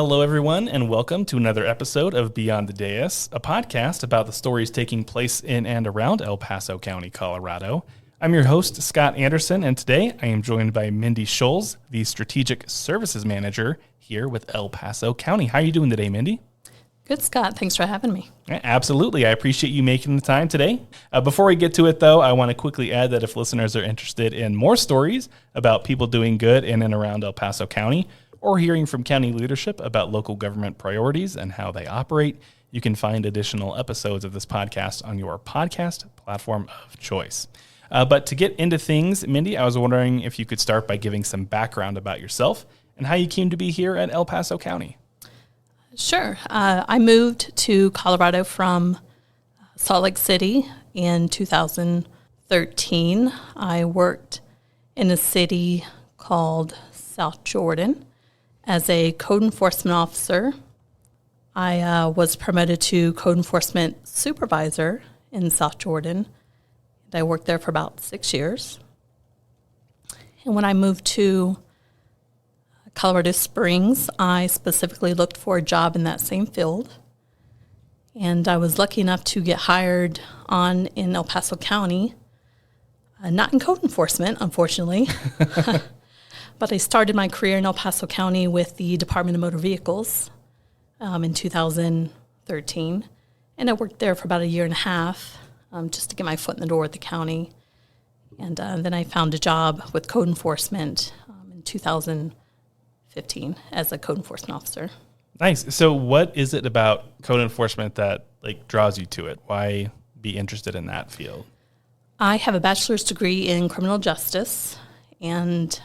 Hello, everyone, and welcome to another episode of Beyond the Dais, a podcast about the stories taking place in and around El Paso County, Colorado. I'm your host, Scott Anderson, and today I am joined by Mindy Schulz, the Strategic Services Manager here with El Paso County. How are you doing today, Mindy? Good, Scott. Thanks for having me. Yeah, absolutely. I appreciate you making the time today. Before we get to it, though, I want to quickly add that if listeners are interested in more stories about people doing good in and around El Paso County, or hearing from county leadership about local government priorities and how they operate, you can find additional episodes of this podcast on your podcast platform of choice. But to get into things, Mindy, I was wondering if you could start by giving some background about yourself and how you came to be here at El Paso County. Sure. I moved to Colorado from Salt Lake City in 2013. I worked in a city called South Jordan as a code enforcement officer. I was promoted to code enforcement supervisor in South Jordan. I worked there for about 6 years. And when I moved to Colorado Springs, I specifically looked for a job in that same field. And I was lucky enough to get hired on in El Paso County, not in code enforcement, unfortunately. But I started my career in El Paso County with the Department of Motor Vehicles in 2013. And I worked there for about a year and a half just to get my foot in the door at the county. And then I found a job with code enforcement in 2015 as a code enforcement officer. Nice. So what is it about code enforcement that draws you to it? Why be interested in that field? I have a bachelor's degree in criminal justice, and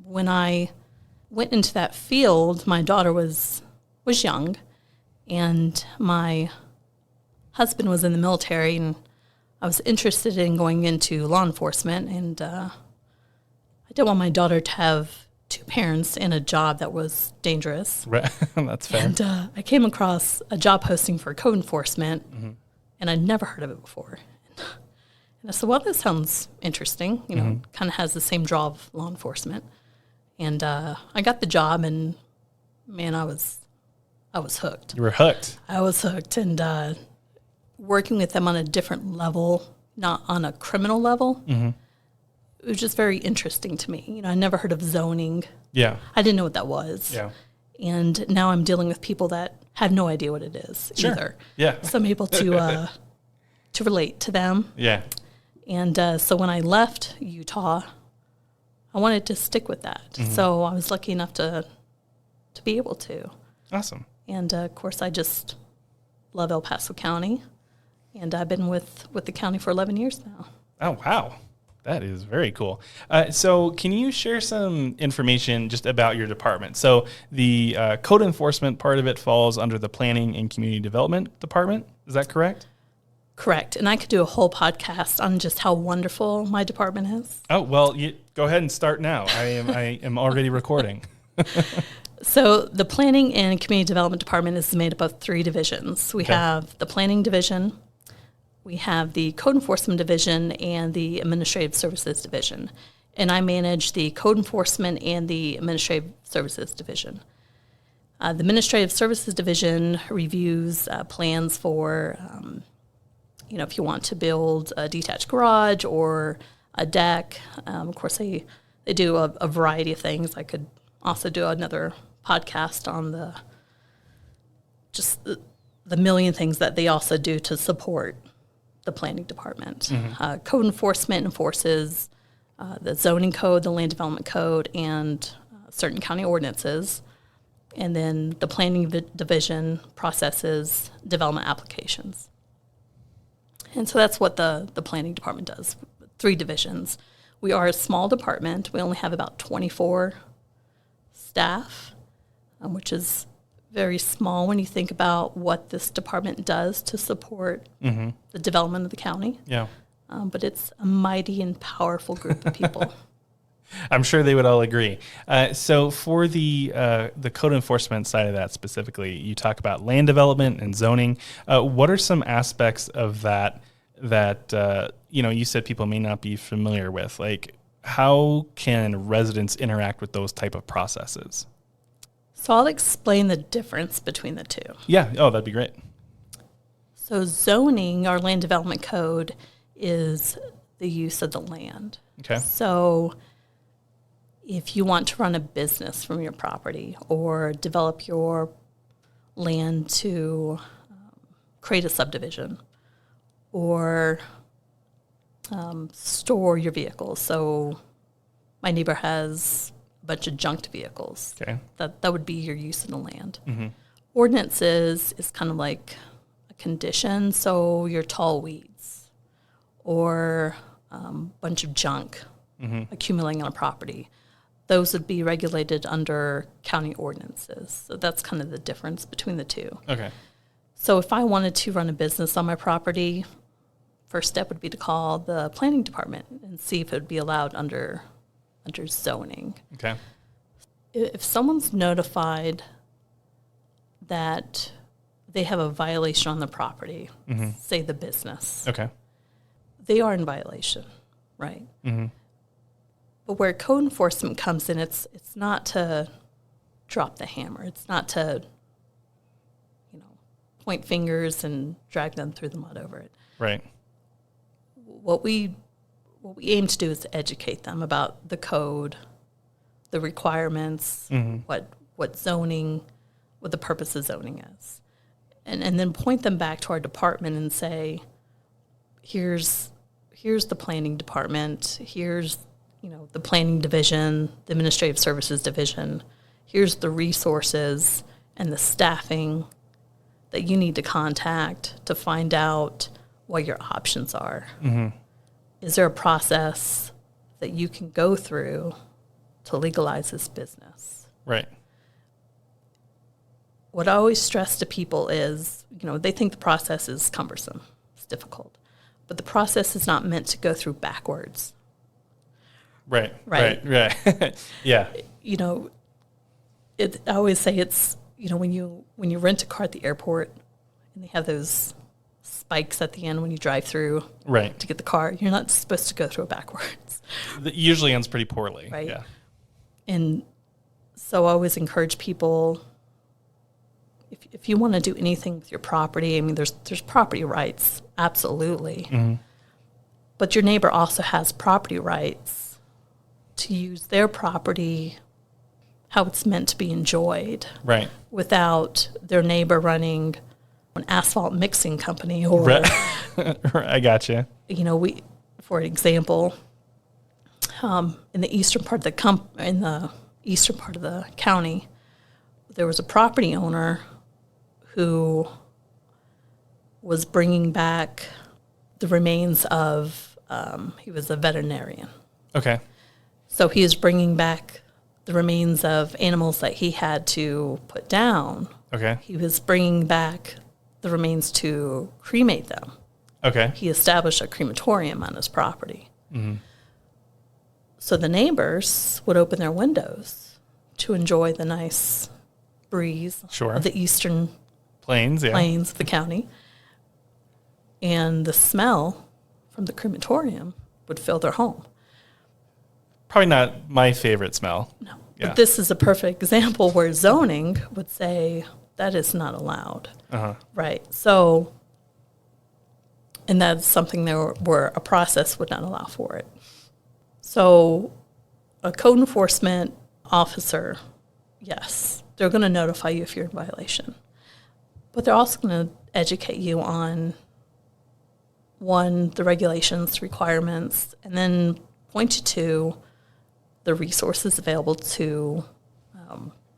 when I went into that field, my daughter was young, and my husband was in the military, and I was interested in going into law enforcement, and I didn't want my daughter to have two parents in a job that was dangerous. Right. That's fair. And I came across a job posting for code enforcement, and I'd never heard of it before. And I said, well, this sounds interesting. You know, kind of has the same draw of law enforcement. And I got the job, and man, I was hooked. You were hooked. I was hooked, and working with them on a different level, not on a criminal level, it was just very interesting to me. You know, I never heard of zoning. Yeah. I didn't know what that was. Yeah. And now I'm dealing with people that have no idea what it is either. Yeah. So I'm able to relate to them. Yeah. And so when I left Utah, I wanted to stick with that. So I was lucky enough to be able to. Awesome. And, of course, I just love El Paso County. And I've been with the county for 11 years now. Oh, wow. That is very cool. So can you share some information just about your department? So the code enforcement part of it falls under the Planning and Community Development Department. Is that correct? Correct. And I could do a whole podcast on just how wonderful my department is. Oh, well, go ahead and start now. I am already recording. So the Planning and Community Development Department is made up of three divisions. We have the Planning Division, we have the Code Enforcement Division, and the Administrative Services Division. And I manage the Code Enforcement and the Administrative Services Division. The Administrative Services Division reviews plans for if you want to build a detached garage or a deck. Of course, they do a variety of things. I could also do another podcast on the million things that they also do to support the planning department. Code enforcement enforces the zoning code, the land development code, and certain county ordinances. And then the planning division processes development applications. And so that's what the planning department does, three divisions. We are a small department. We only have about 24 staff, which is very small when you think about what this department does to support the development of the county. Yeah. But it's a mighty and powerful group of people. I'm sure they would all agree. So for the code enforcement side of that specifically, you talk about land development and zoning. What are some aspects of that you said people may not be familiar with? Like, how can residents interact with those type of processes? So I'll explain the difference between the two. Yeah. Oh, that'd be great. So zoning, our land development code, is the use of the land. Okay. So if you want to run a business from your property or develop your land to create a subdivision or store your vehicles. So my neighbor has a bunch of junked vehicles. Okay. That would be your use of the land. Mm-hmm. Ordinances is kind of like a condition. So your tall weeds or a bunch of junk accumulating on a property. Those would be regulated under county ordinances. So that's kind of the difference between the two. Okay. So if I wanted to run a business on my property, first step would be to call the planning department and see if it would be allowed under zoning. Okay. If someone's notified that they have a violation on the property, say the business, Okay. they are in violation, right? Mm-hmm. But where code enforcement comes in, it's not to drop the hammer. It's not to, point fingers and drag them through the mud over it. Right. What we aim to do is to educate them about the code, the requirements, what zoning, what the purpose of zoning is, and then point them back to our department and say, here's the planning department, here's the planning division, the administrative services division, here's the resources and the staffing that you need to contact to find out what your options are. Mm-hmm. Is there a process that you can go through to legalize this business? Right. What I always stress to people is, they think the process is cumbersome, it's difficult, but the process is not meant to go through backwards. Right. Right. Yeah. I always say it's, when you rent a car at the airport and they have those spikes at the end when you drive through to get the car, you're not supposed to go through it backwards. It usually ends pretty poorly. Right. Yeah. And so I always encourage people, if you want to do anything with your property, I mean, there's property rights, absolutely. Mm-hmm. But your neighbor also has property rights to use their property how it's meant to be enjoyed. Right. Without their neighbor running an asphalt mixing company or I gotcha. For example, in the eastern part of the county, there was a property owner who was bringing back the remains of he was a veterinarian. Okay. So he is bringing back the remains of animals that he had to put down. Okay. He was bringing back the remains to cremate them. Okay. He established a crematorium on his property. Mm-hmm. So the neighbors would open their windows to enjoy the nice breeze of the eastern plains of the county. And the smell from the crematorium would fill their home. Probably not my favorite smell. No. Yeah. But this is a perfect example where zoning would say that is not allowed. Uh-huh. Right. So, and that's something where a process would not allow for it. So a code enforcement officer, yes, they're going to notify you if you're in violation. But they're also going to educate you on, one, the regulations, requirements, and then point you to the resources available to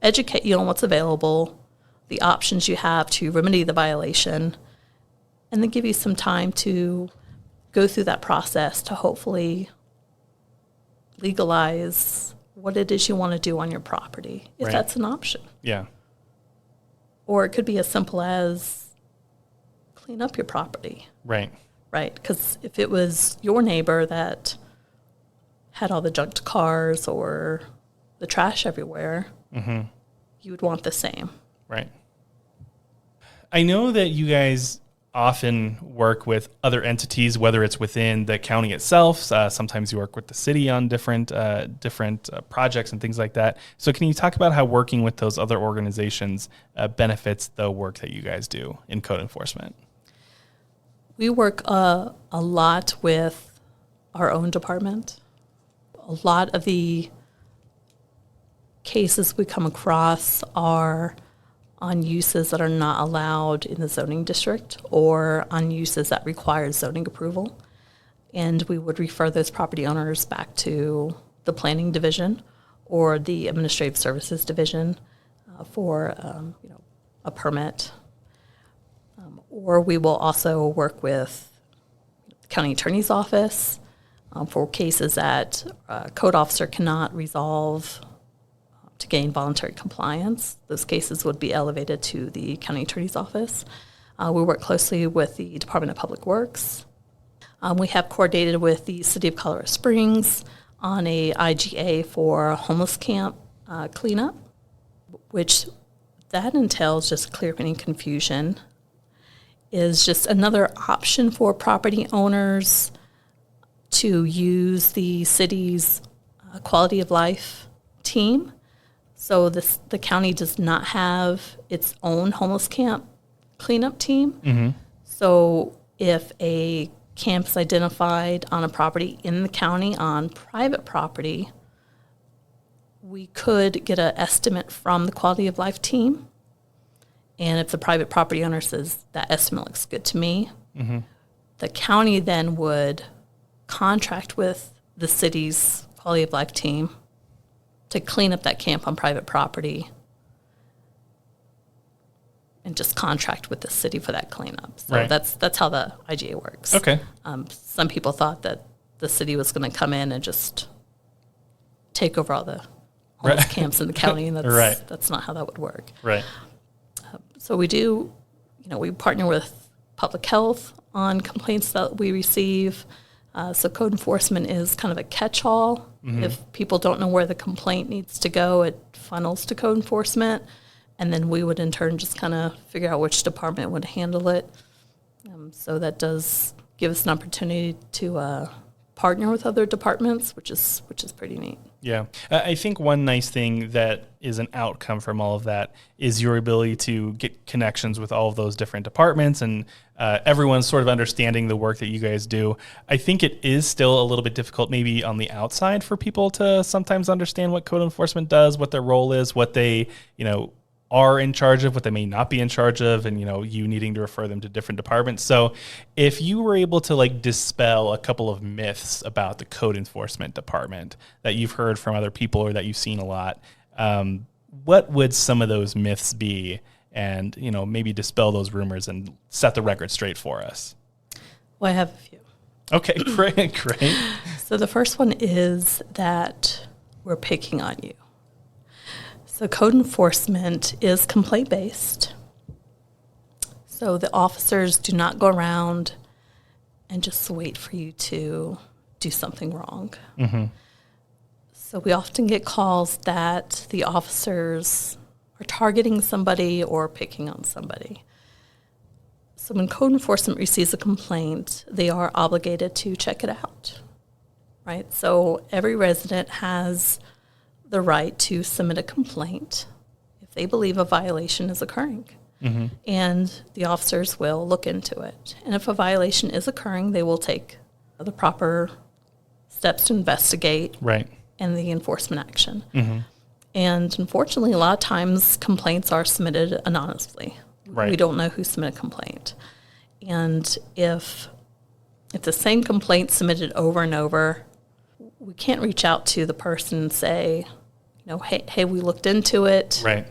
educate you on what's available, the options you have to remedy the violation, and then give you some time to go through that process to hopefully legalize what it is you want to do on your property, if that's an option. Yeah. Or it could be as simple as clean up your property. Right. Right. Because if it was your neighbor that had all the junked cars or the trash everywhere, you would want the same. Right. I know that you guys often work with other entities, whether it's within the county itself. Sometimes you work with the city on different projects and things like that. So can you talk about how working with those other organizations benefits the work that you guys do in code enforcement? We work a lot with our own department. A lot of the cases we come across are on uses that are not allowed in the zoning district or on uses that require zoning approval. And we would refer those property owners back to the planning division or the administrative services division for a permit. Or we will also work with the county attorney's office for cases that a code officer cannot resolve to gain voluntary compliance. Those cases would be elevated to the county attorney's office. We work closely with the Department of Public Works. We have coordinated with the City of Colorado Springs on a IGA for homeless camp cleanup, which that entails just clearing any confusion, is just another option for property owners to use the city's quality of life team. So the county does not have its own homeless camp cleanup team. Mm-hmm. So if a camp is identified on a property in the county on private property, we could get an estimate from the quality of life team. And if the private property owner says that estimate looks good to me, mm-hmm. the county then would contract with the city's quality of life team to clean up that camp on private property and just contract with the city for that cleanup. So right. that's how the IGA works. Okay. Some people thought that the city was going to come in and just take over all the homeless right. camps in the county, and that's not how that would work. Right. So we do, we partner with public health on complaints that we receive. So code enforcement is kind of a catch-all. Mm-hmm. If people don't know where the complaint needs to go, it funnels to code enforcement, and then we would in turn just kind of figure out which department would handle it. So that does give us an opportunity to partner with other departments, which is pretty neat. Yeah. I think one nice thing that is an outcome from all of that is your ability to get connections with all of those different departments and everyone's sort of understanding the work that you guys do. I think it is still a little bit difficult maybe on the outside for people to sometimes understand what code enforcement does, what their role is, what they, are in charge of, what they may not be in charge of, and you needing to refer them to different departments. So if you were able to dispel a couple of myths about the code enforcement department that you've heard from other people or that you've seen a lot, what would some of those myths be? And maybe dispel those rumors and set the record straight for us. Well, I have a few. Okay, great. So the first one is that we're picking on you. So code enforcement is complaint-based. So the officers do not go around and just wait for you to do something wrong. Mm-hmm. So we often get calls that the officers are targeting somebody or picking on somebody. So when code enforcement receives a complaint, they are obligated to check it out, right? So every resident has the right to submit a complaint if they believe a violation is occurring. Mm-hmm. And the officers will look into it. And if a violation is occurring, they will take the proper steps to investigate and the enforcement action. Mm-hmm. And unfortunately, a lot of times complaints are submitted anonymously. Right. We don't know who submitted a complaint. And if the same complaint submitted over and over, we can't reach out to the person and say, hey, we looked into it. Right.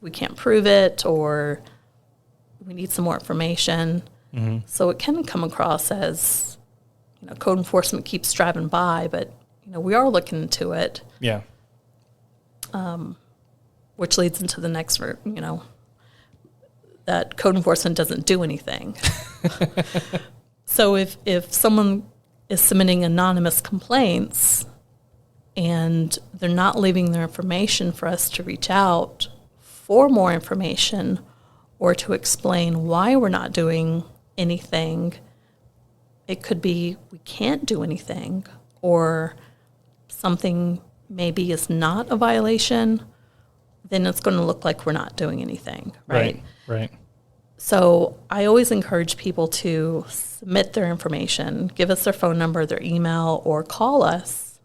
We can't prove it, or we need some more information. Mm-hmm. So it can come across as, code enforcement keeps driving by, but, we are looking into it. Yeah. Which leads into the next, that code enforcement doesn't do anything. So if someone is submitting anonymous complaints and they're not leaving their information for us to reach out for more information, or to explain why we're not doing anything. It could be we can't do anything, or something maybe is not a violation, then it's going to look like we're not doing anything, right? Right. So I always encourage people to submit their information, give us their phone number, their email, or call us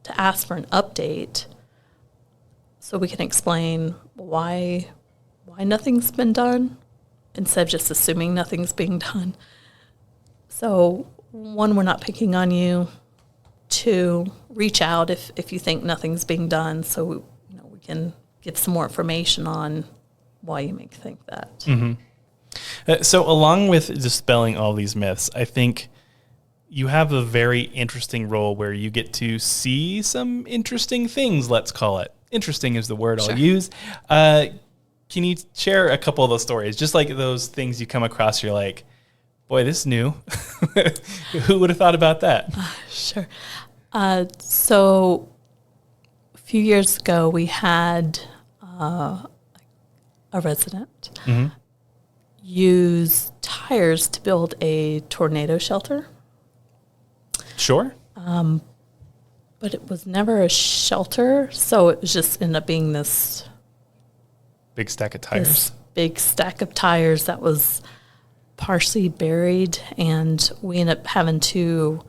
to ask for an update so we can explain why nothing's been done instead of just assuming nothing's being done. So, one, we're not picking on you. Two, reach out if you think nothing's being done, so we can get some more information on why you may think that. Mm-hmm. So along with dispelling all these myths, I think you have a very interesting role where you get to see some interesting things, let's call it. Interesting is the word Sure. I'll use. Can you share a couple of those stories? Just like those things you come across, you're like, boy, this is new. Who would have thought about that? Sure. So a few years ago, we had a resident use tires to build a tornado shelter. Sure. But it was never a shelter, so it was just ended up being this Big stack of tires. big stack of tires that was partially buried, and we ended up having to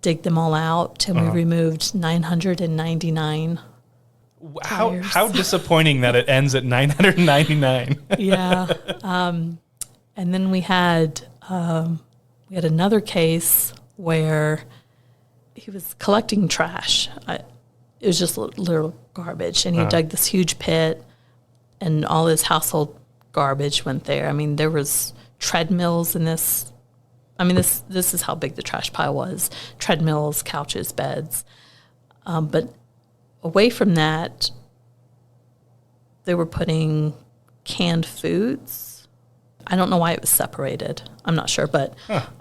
dig them all out, and we removed 999 tires. How disappointing that it ends at 999. Yeah. And then we had another case where he was collecting trash. It was just little garbage, and he dug this huge pit, and all his household garbage went there. I mean, there was treadmills in this. I mean, this is how big the trash pile was. Treadmills, couches, beds. But away from that, they were putting canned foods. I don't know why it was separated. I'm not sure. But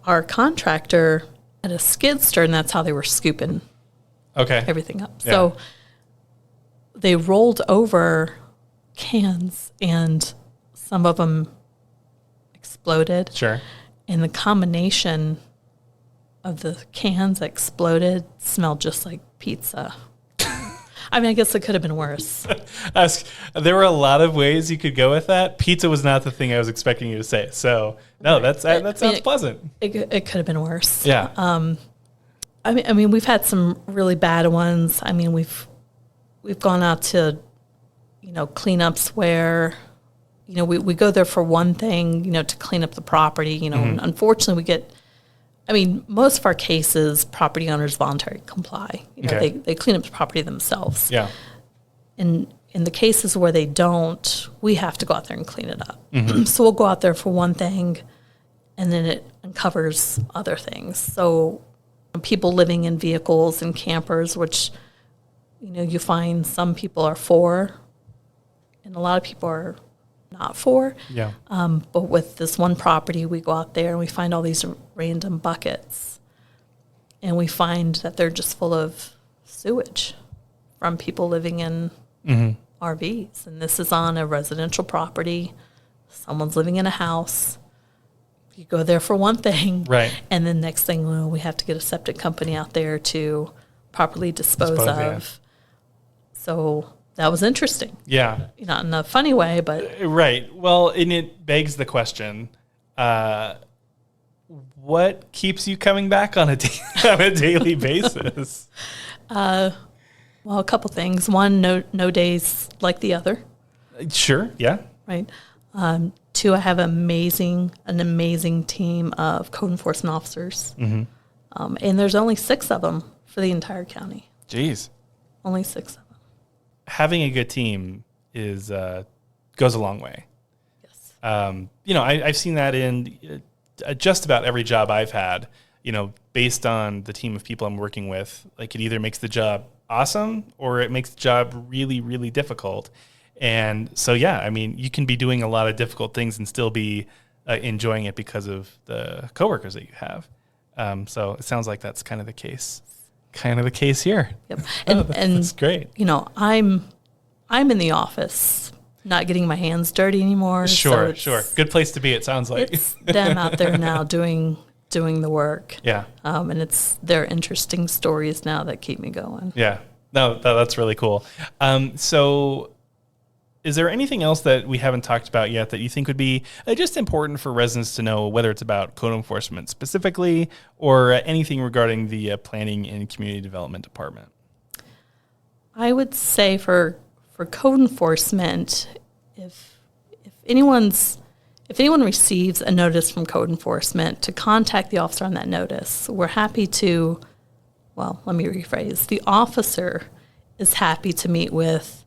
our contractor had a skid steer, and that's how they were scooping everything up. Yeah. So they rolled over cans, and some of them exploded. Sure. And the combination of the cans that exploded smelled just like pizza. I mean, I guess it could have been worse. There were a lot of ways you could go with that. Pizza was not the thing I was expecting you to say. So, no, that sounds pleasant. It could have been worse. Yeah. I mean, we've had some really bad ones. I mean, we've gone out to, cleanups where, we go there for one thing, to clean up the property, and unfortunately most of our cases, property owners voluntarily comply. They clean up the property themselves. Yeah. And in the cases where they don't, we have to go out there and clean it up. So we'll go out there for one thing, and then it uncovers other things. So people living in vehicles and campers, which, you find some people are for, and a lot of people are not for. Yeah. But with this one property, we go out there and we find all these random buckets, and we find that they're just full of sewage from people living in RVs. And this is on a residential property. Someone's living in a house. You go there for one thing. Right. And then next thing, we have to get a septic company out there to properly dispose of. Yeah. So that was interesting. Yeah. Not in a funny way, but... Right. Well, and it begs the question, what keeps you coming back on a daily basis? Well, a couple things. One, no days like the other. Sure. Yeah. Right. Two, I have an amazing team of code enforcement officers. And there's only 6 of them for the entire county. Jeez. Only 6 of them. Having a good team goes a long way. Yes. I've seen that in just about every job I've had, based on the team of people I'm working with. Like, it either makes the job awesome or it makes the job really, really difficult. And so, yeah, I mean, you can be doing a lot of difficult things and still be enjoying it because of the coworkers that you have. So it sounds like that's kind of the case. Kind of the case here. Yep. That's great. I'm in the office not getting my hands dirty anymore. Sure. Good place to be, it sounds like. It's them out there now doing the work. Yeah. And it's their interesting stories now that keep me going. Yeah. No, that's really cool. So is there anything else that we haven't talked about yet that you think would be just important for residents to know, whether it's about code enforcement specifically or anything regarding the Planning and Community Development Department? I would say for code enforcement, if anyone receives a notice from code enforcement, to contact the officer on that notice. We're happy to, well, let me rephrase. The officer is happy to meet with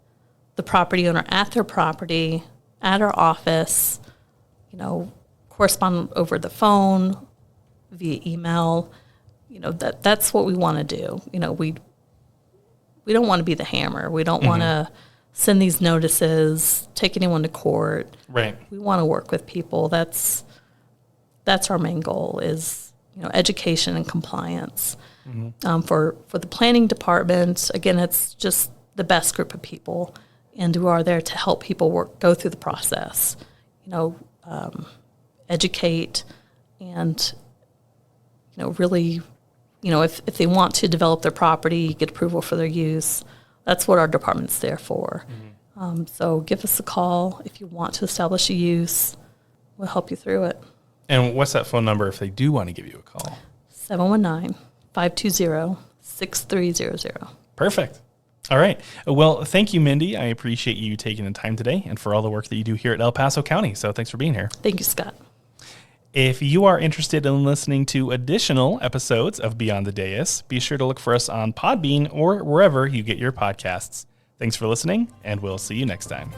the property owner at their property, at our office, correspond over the phone, via email. That's what we want to do. We don't want to be the hammer. We don't want to send these notices, take anyone to court. Right. We want to work with people. That's our main goal is, education and compliance. For the planning department, again, it's just the best group of people, and we are there to help people go through the process, educate, and really, if they want to develop their property, get approval for their use. That's what our department's there for. So give us a call if you want to establish a use. We'll help you through it. And what's that phone number if they do want to give you a call? 719-520-6300. Perfect. All right. Well, thank you, Mindy. I appreciate you taking the time today and for all the work that you do here at El Paso County. So thanks for being here. Thank you, Scott. If you are interested in listening to additional episodes of Beyond the Dais, be sure to look for us on Podbean or wherever you get your podcasts. Thanks for listening, and we'll see you next time.